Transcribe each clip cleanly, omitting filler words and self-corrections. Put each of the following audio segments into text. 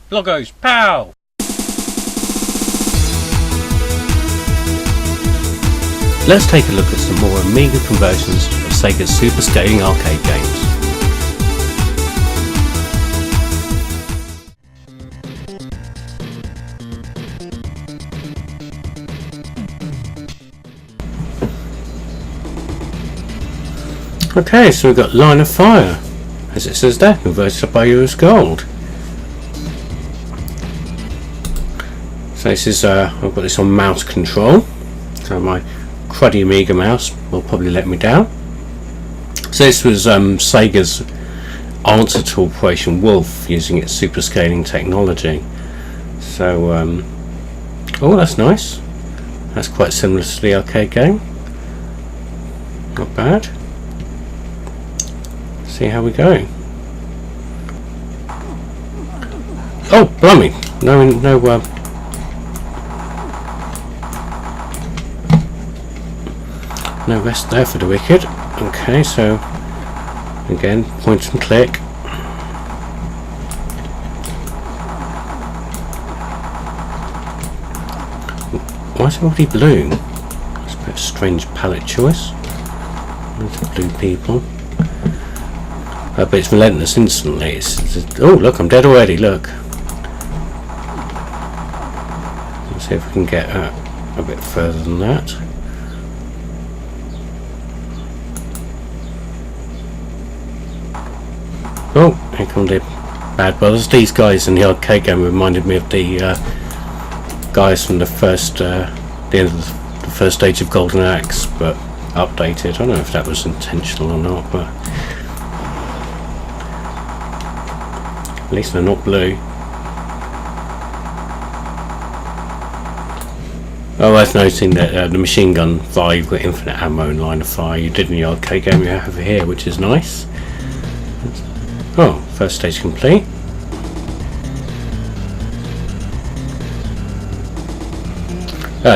Bloggo's POW! Let's take a look at some more Amiga conversions of Sega's super scaling arcade games. Okay, so we've got Line of Fire, as it says there, converted by US Gold. So this is, I've got this on mouse control, so my cruddy Amiga mouse will probably let me down. So this was Sega's answer to Operation Wolf using its super scaling technology. So, oh, that's nice. That's quite similar to the arcade game. Not bad. See how we go. Oh, blimey! No rest there for the wicked. Okay, so again, point and click. Why is it already blue? That's a bit of a strange palette choice. There's blue people. But it's relentless instantly. It's oh, look, I'm dead already, look. Let's see if we can get a bit further than that. Oh, here come the bad brothers. These guys in the arcade game reminded me of the guys from the end of the first stage of Golden Axe, but updated. I don't know if that was intentional or not, but at least they're not blue. Oh, worth noting that the machine gun fire, you've got infinite ammo and line of fire. You did in the arcade game, you have here, which is nice. Oh, first stage complete.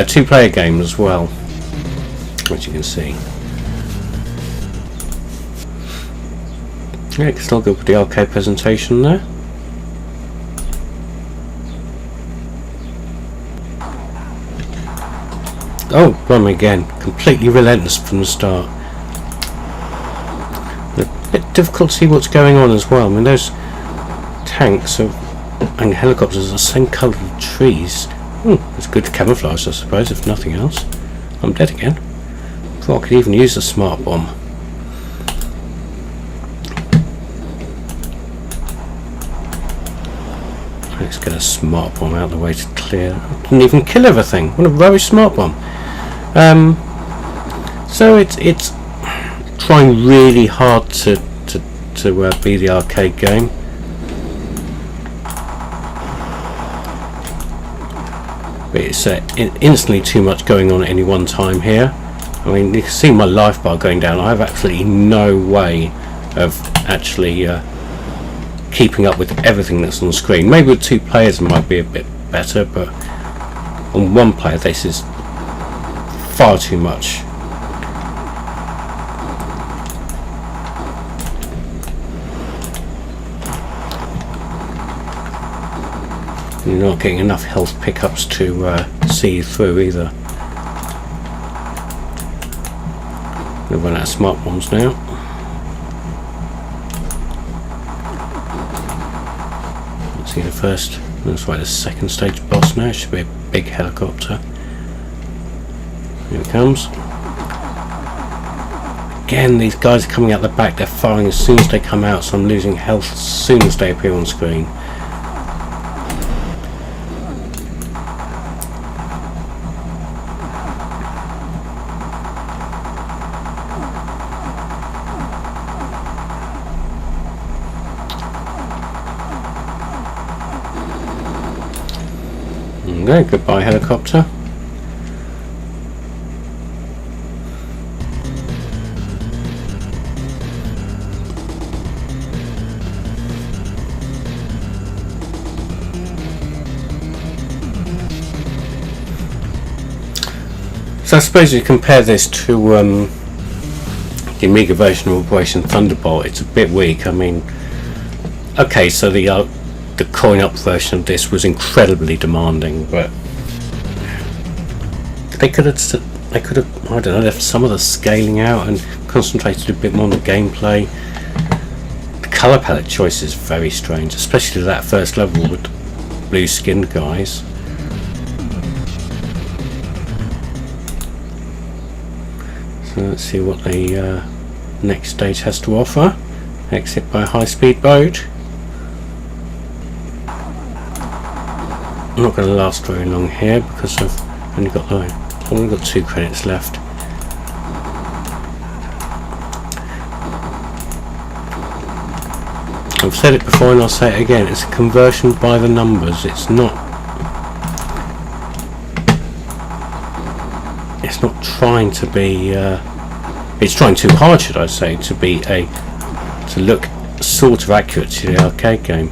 Two-player game as well, which you can see. Yeah, it's still good with the arcade presentation there. Oh, blimey again, completely relentless from the start. A bit difficult to see what's going on as well. I mean, those tanks and helicopters are the same colour as trees. It's good camouflage, I suppose, if nothing else. I'm dead again. Thought I could even use a smart bomb. Let's get a smart bomb out of the way to clear. I didn't even kill everything. What a rubbish smart bomb. So it's trying really hard to be the arcade game. But it's instantly too much going on at any one time here. I mean, you can see my life bar going down. I have absolutely no way of actually keeping up with everything that's on the screen. Maybe with two players it might be a bit better, but on one player this is far too much. You're not getting enough health pickups to see you through either. We've run out of smart bombs now. Let's see the first. Looks like the second stage boss now. It should be a big helicopter. Here it comes. Again, these guys are coming out the back. They're firing as soon as they come out, so I'm losing health as soon as they appear on screen. Okay, goodbye helicopter. So I suppose you compare this to the Amiga version of Operation Thunderbolt. It's a bit weak. I mean, okay, so the the coin-op version of this was incredibly demanding, but they could have, I don't know, left some of the scaling out and concentrated a bit more on the gameplay. The colour palette choice is very strange, especially that first level with the blue-skinned guys. So let's see what the next stage has to offer. Exit by high-speed boat. I'm not going to last very long here because I've only got 2 credits left. I've said it before and I'll say it again, it's a conversion by the numbers. It's not trying to be it's trying too hard, should I say, to look sort of accurate to the arcade game,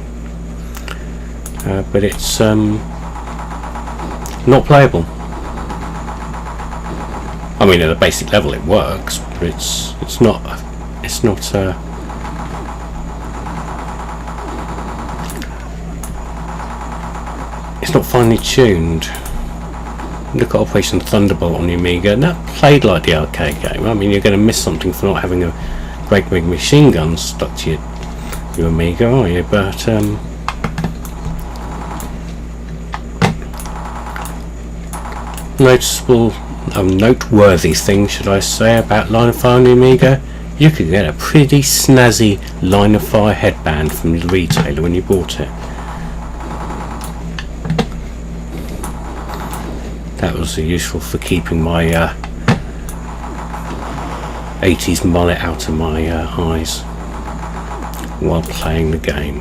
but it's not playable. I mean, at a basic level it works, but it's not finely tuned. Look at Operation Thunderbolt on the Amiga, and that played like the arcade game. I mean, you're going to miss something for not having a great big machine gun stuck to your Amiga, are you? But noteworthy thing, should I say, about Line of Fire on the Amiga, you could get a pretty snazzy Line of Fire headband from the retailer when you bought it. That was useful for keeping my 80s mullet out of my eyes while playing the game.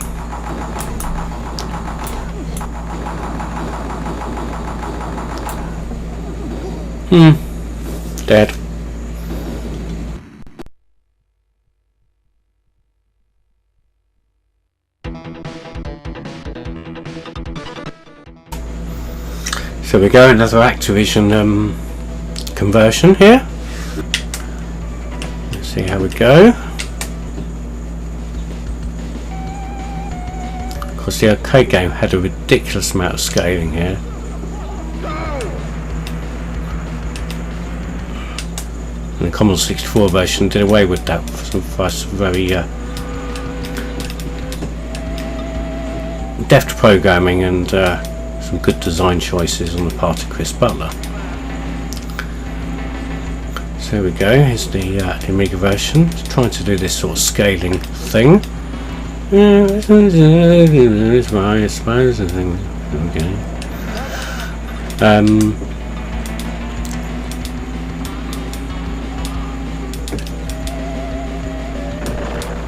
Dead. So we go, another Activision conversion here. Let's see how we go. Of course, the arcade game had a ridiculous amount of scaling here. And the Commodore 64 version did away with that for some very deft programming and some good design choices on the part of Chris Butler. So there we go, here's the Amiga version. It's trying to do this sort of scaling thing. I suppose. Okay.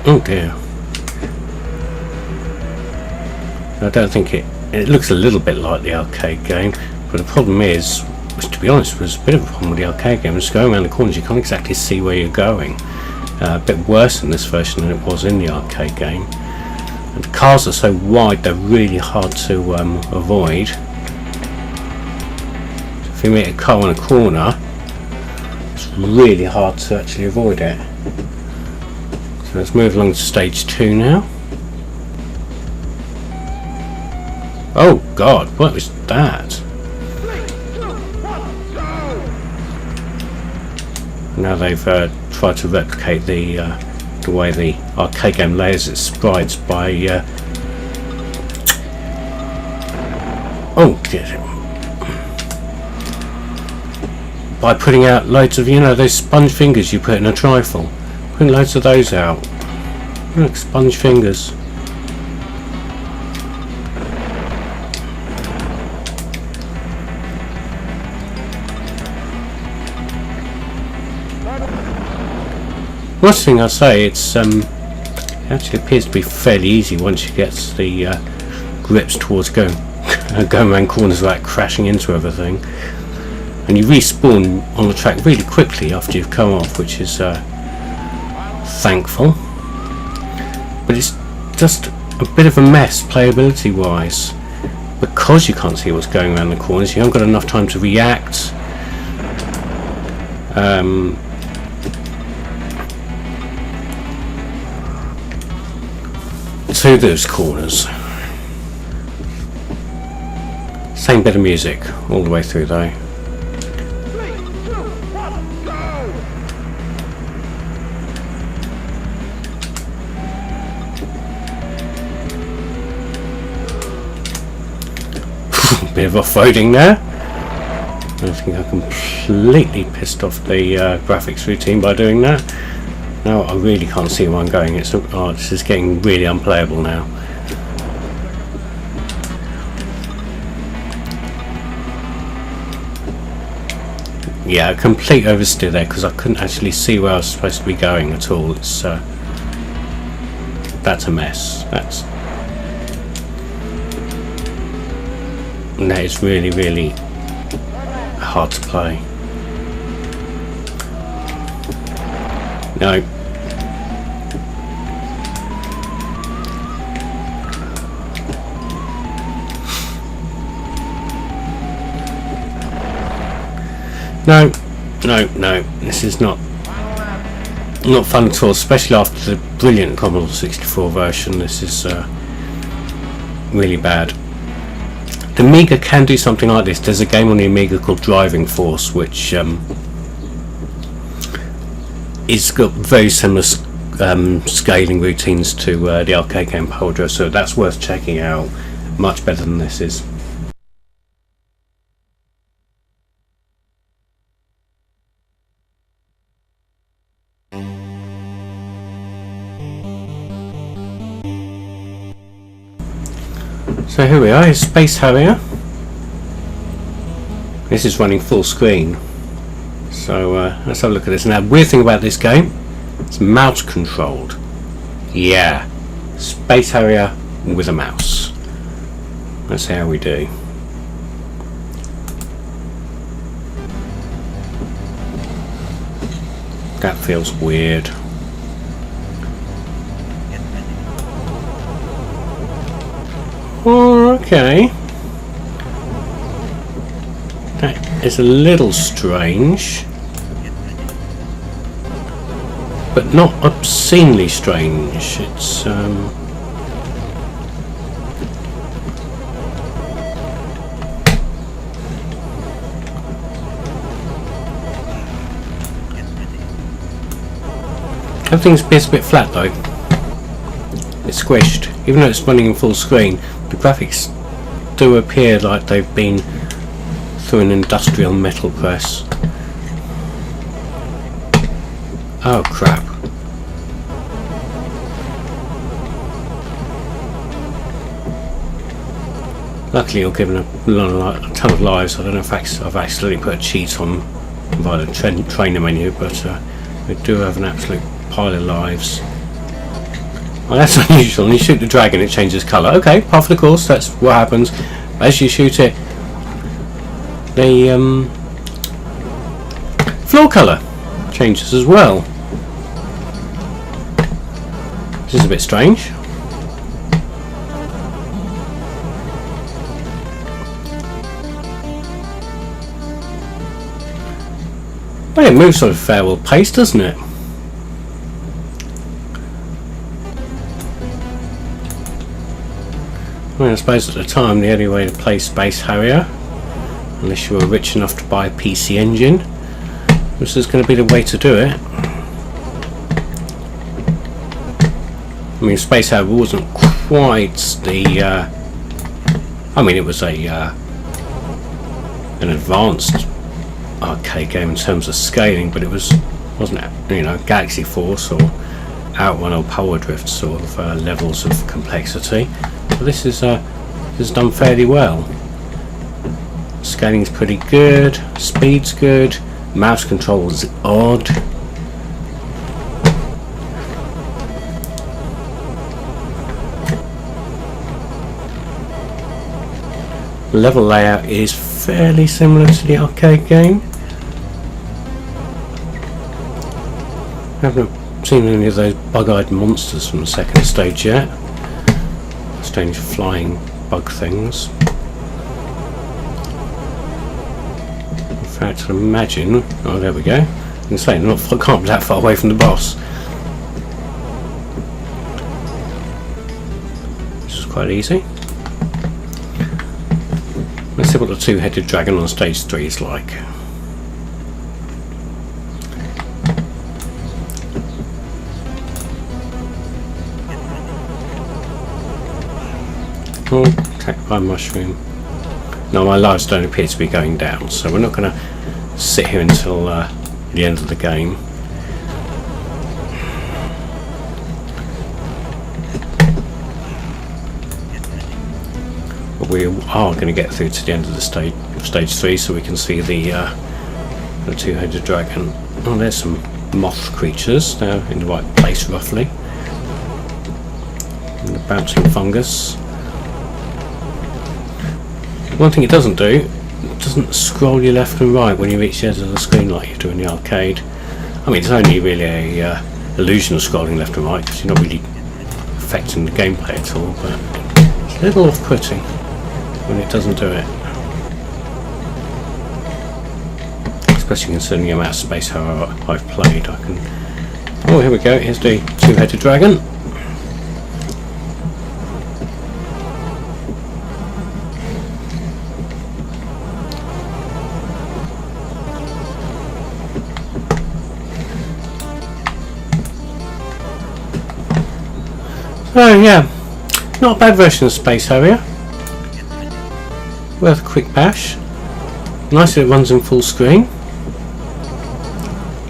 Oh dear. I don't think it looks a little bit like the arcade game, but the problem is, which to be honest was a bit of a problem with the arcade game, just going around the corners you can't exactly see where you're going. A bit worse in this version than it was in the arcade game. And the cars are so wide they're really hard to avoid. So if you meet a car on a corner, it's really hard to actually avoid it. So let's move along to stage 2 now. Oh God, what was that? Now they've tried to replicate the way the arcade game layers its sprites by by putting out loads of, you know, those sponge fingers you put in a trifle. Putting loads of those out. Look, sponge fingers. Last thing I'll say, it's it actually appears to be fairly easy once you get the grips towards going around corners without crashing into everything, and you respawn on the track really quickly after you've come off, which is thankful. But it's just a bit of a mess playability wise, because you can't see what's going around the corners. You haven't got enough time to react. To those corners. Same bit of music all the way through though. Bit of off-roading there. I think I completely pissed off the graphics routine by doing that. Now I really can't see where I'm going. It's this is getting really unplayable now. Yeah, a complete oversteer there because I couldn't actually see where I was supposed to be going at all. It's that's a mess. That is really, really hard to play. No. No. This is not fun at all, especially after the brilliant Commodore 64 version. This is really bad. The Amiga can do something like this. There's a game on the Amiga called Driving Force, which it's got very similar scaling routines to the arcade game POW, so that's worth checking out. Much better than this is. So here we are, here's Space Harrier. This is running full screen. So let's have a look at this. Now, weird thing about this game, it's mouse controlled. Yeah, Space Harrier with a mouse. Let's see how we do. That feels weird. Oh, okay. That is a little strange, but not obscenely strange. It's everything's a bit flat though. It's squished, even though it's running in full screen. The graphics do appear like they've been through an industrial metal press. Oh crap. Luckily you're given a ton of lives. I don't know if I've accidentally put a cheat on via the trainer menu, but we do have an absolute pile of lives. Well, that's unusual. When you shoot the dragon, it changes colour. Okay, par for the course. That's what happens. As you shoot it, the floor colour changes as well. This is a bit strange. Well, it moves sort of fair well paced, doesn't it? I suppose at the time the only way to play Space Harrier, unless you were rich enough to buy a PC Engine, this is going to be the way to do it. I mean, Space Harrier wasn't quite the I mean, it was a an advanced arcade game in terms of scaling, but it wasn't, you know, Galaxy Force or Outrun or Power Drift sort of levels of complexity. But this is done fairly well. Scaling's pretty good, speed's good, mouse control is odd. Level layout is fairly similar to the arcade game. I haven't seen any of those bug-eyed monsters from the second stage yet. Strange flying bug things. In fact, I imagine. Oh, there we go. I can say I can't be that far away from the boss. This is quite easy. Let's see what the two-headed dragon on stage 3 is like. Oh, attacked by a mushroom. No, my lives don't appear to be going down, so we're not going to sit here until the end of the game. But we are going to get through to the end of the stage 3, so we can see the two-headed dragon. Oh, there's some moth creatures. They're in the right place, roughly. And the bouncing fungus. One thing it doesn't do, it doesn't scroll you left and right when you reach the edge of the screen like you do in the arcade. I mean, it's only really a illusion of scrolling left and right, because you're not really affecting the gameplay at all, but it's a little off-putting when it doesn't do it. Especially considering the amount of space how I've played. I can... Oh, here we go, here's the two-headed dragon. Oh yeah, not a bad version of Space Harrier. Worth a quick bash. Nice that it runs in full screen.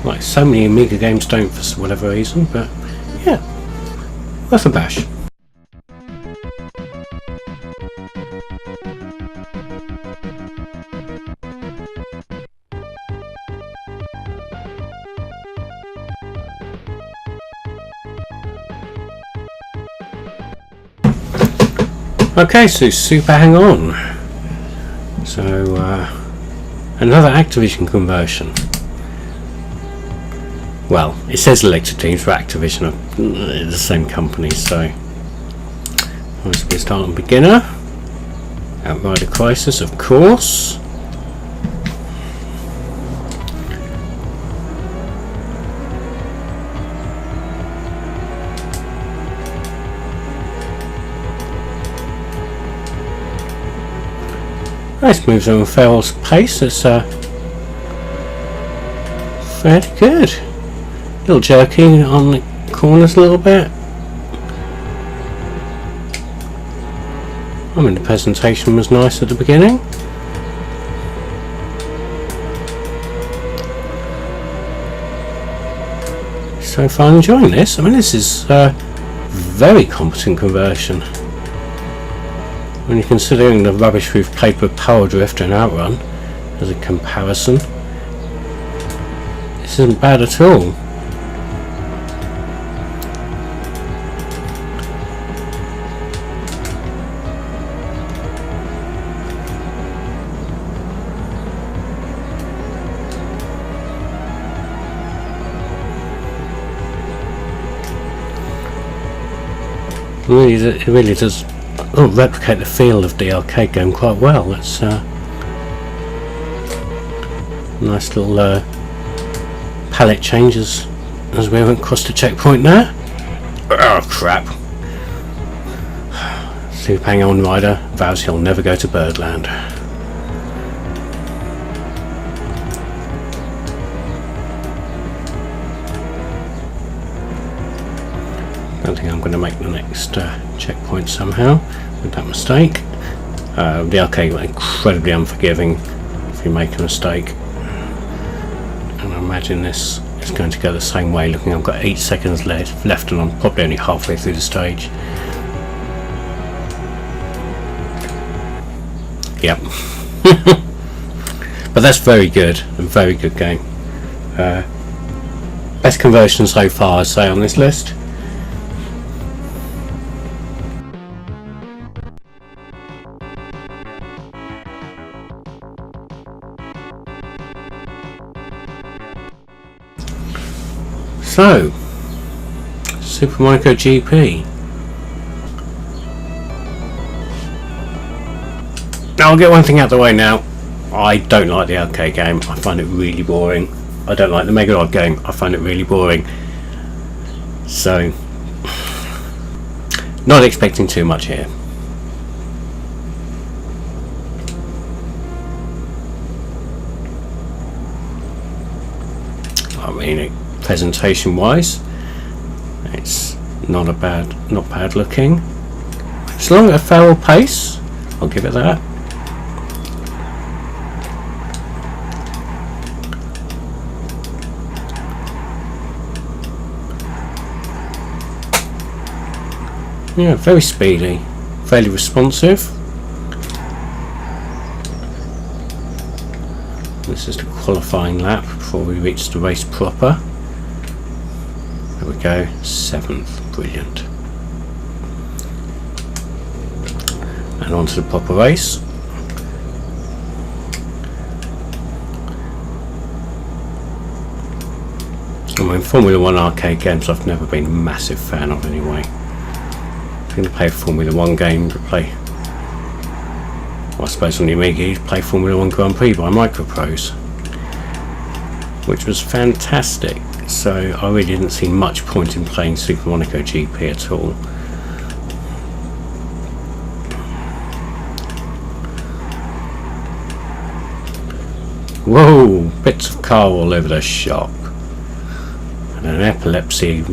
Like so many Amiga games don't for whatever reason, but yeah, worth a bash. Okay, so Super Hang On. So, another Activision conversion. Well, it says Electric Teams for Activision, the same company, so. We start on beginner. Outrider Crisis, of course. Nice moves on Ferrell's pace. It's fairly good. A little jerky on the corners a little bit. I mean, the presentation was nice at the beginning. So far, I'm enjoying this. I mean, this is very competent conversion. When you're considering the rubbish we've played with Power Drift and Outrun as a comparison, this isn't bad at all. It really does replicate the feel of the arcade game quite well. That's nice little palette changes as we haven't crossed the checkpoint there. Oh crap. Super Hang On rider vows he'll never go to Birdland. I don't think I'm going to make the next checkpoint somehow with that mistake. The arcade was incredibly unforgiving if you make a mistake, and I imagine this is going to go the same way. Looking, I've got 8 seconds left and I'm probably only halfway through the stage. Yep. But that's very good, a very good game. Best conversion so far, I'd say, on this list. So, Super Micro GP. Now I'll get one thing out of the way now. I don't like the arcade game. I find it really boring. I don't like the Mega Drive game. I find it really boring. So, not expecting too much here. I mean, presentation wise, it's not bad looking. It's long at a feral pace, I'll give it that. Yeah, very speedy, fairly responsive. This is the qualifying lap before we reach the race proper. There we go, 7th, brilliant. And on to the proper race. I mean, Formula 1 arcade games I've never been a massive fan of anyway. If you're going to play a Formula 1 game, to play, well, I suppose on the Amiga you play Formula 1 Grand Prix by Microprose, which was fantastic. So I really didn't see much point in playing Super Monaco GP at all. Whoa! Bits of car all over the shop. And an epilepsy...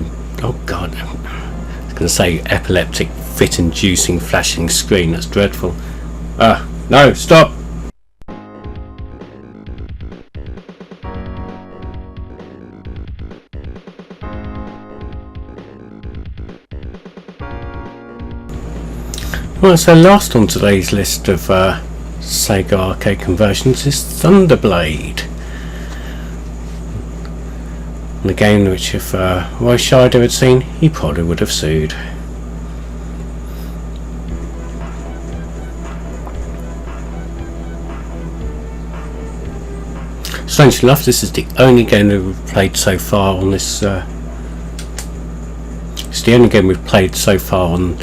oh god, I was going to say epileptic fit-inducing flashing screen. That's dreadful. No, stop! Well, so last on today's list of Sega arcade conversions is Thunderblade. The game which if Roy Scheider had seen, he probably would have sued. Strangely enough, this is the only game that we've played so far on this. It's the only game we've played so far on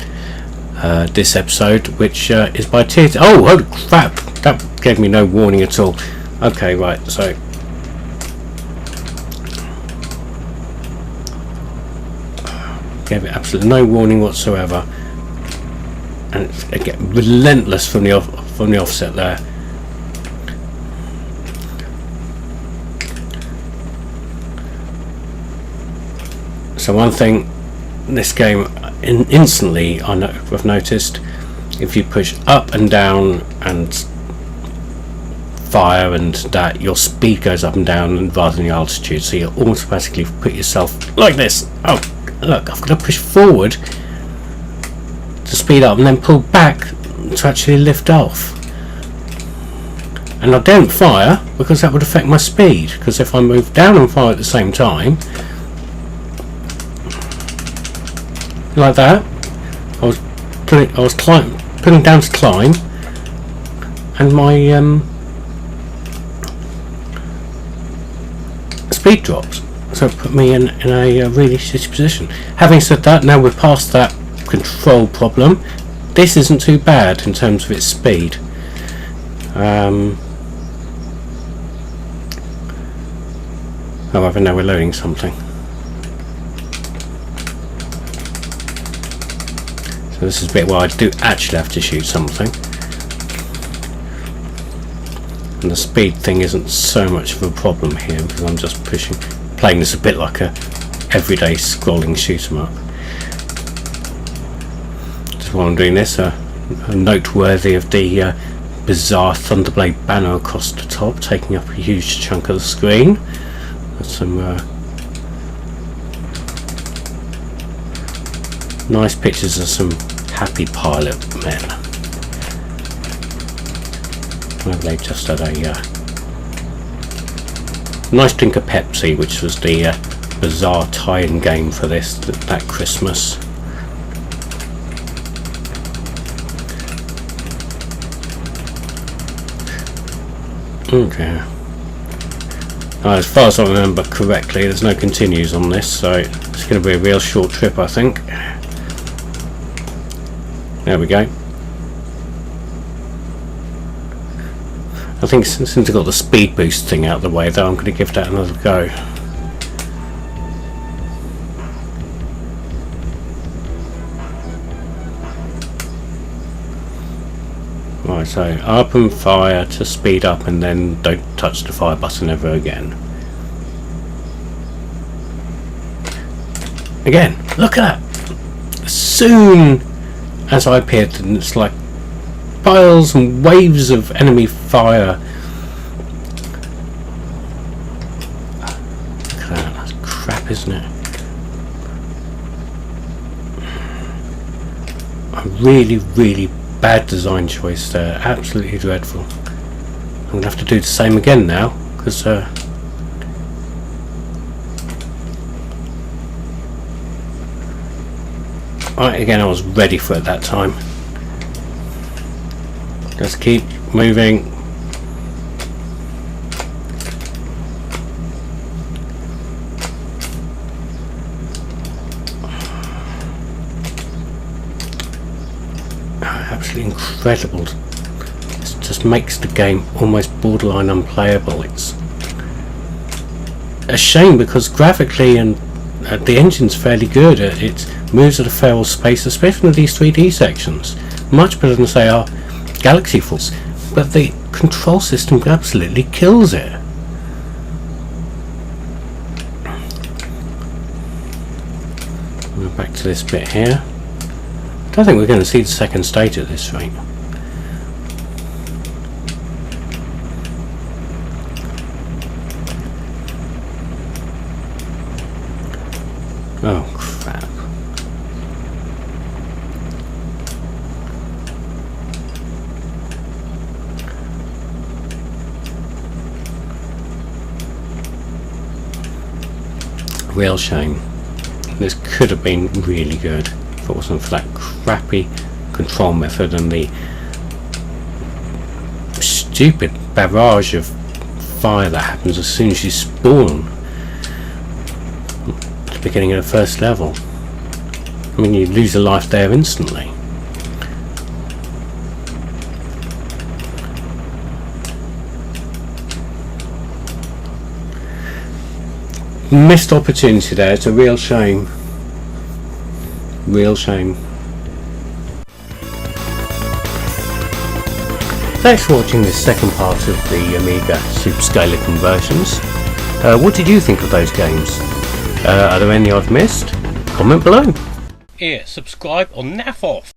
this episode, which is by Tears. Oh, holy crap! That gave me no warning at all. Okay, right, so gave it absolutely no warning whatsoever, and it's again relentless from the offset there. So one thing, this game instantly I've noticed, if you push up and down and fire and that, your speed goes up and down rather than the altitude, so you automatically put yourself like this. Oh look, I've got to push forward to speed up and then pull back to actually lift off. And I don't fire because that would affect my speed, because if I move down and fire at the same time like that, I was putting down to climb, and my speed drops, so it put me in a really shitty position. Having said that, now we're past that control problem. This isn't too bad in terms of its speed. However, now we're loading something. So this is a bit where I do actually have to shoot something, and the speed thing isn't so much of a problem here because I'm just playing this a bit like a everyday scrolling shoot 'em up. Just while I'm doing this, noteworthy of the bizarre Thunderblade banner across the top, taking up a huge chunk of the screen. That's some nice pictures of some happy pilot men. They've just had a nice drink of Pepsi, which was the bizarre tie-in game for this that Christmas. Okay. As far as I remember correctly, there's no continues on this, so it's going to be a real short trip, I think. There we go. I think since I've got the speed boost thing out of the way, though, I'm going to give that another go. Right, so up and fire to speed up, and then don't touch the fire button ever again. Again, look at that. As soon as I appeared, and it's like piles and waves of enemy fire. Look at that, that's crap, isn't it? A really, really bad design choice there. Absolutely dreadful. I'm going to have to do the same again now, because again, I was ready for it that time. Just keep moving. Absolutely incredible. It just makes the game almost borderline unplayable. It's a shame because graphically and the engine's fairly good. It moves at a fair pace, especially in these 3D sections. Much better than, say, our Galaxy Force. But the control system absolutely kills it. We're back to this bit here. I don't think we're going to see the second stage at this rate. Oh crap. Real shame. This could have been really good if it wasn't for that crappy control method and the stupid barrage of fire that happens as soon as you spawn at the beginning of the first level. I mean, you lose a life there instantly. Missed opportunity there. It's a real shame. Real shame. Thanks for watching this second part of the Amiga Superscalar conversions. What did you think of those games? Are there any I've missed? Comment below. Here, subscribe or naff off.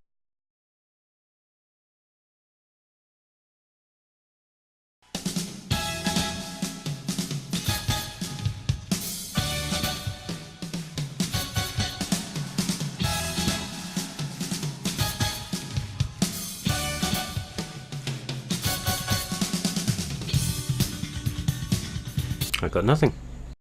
I got nothing.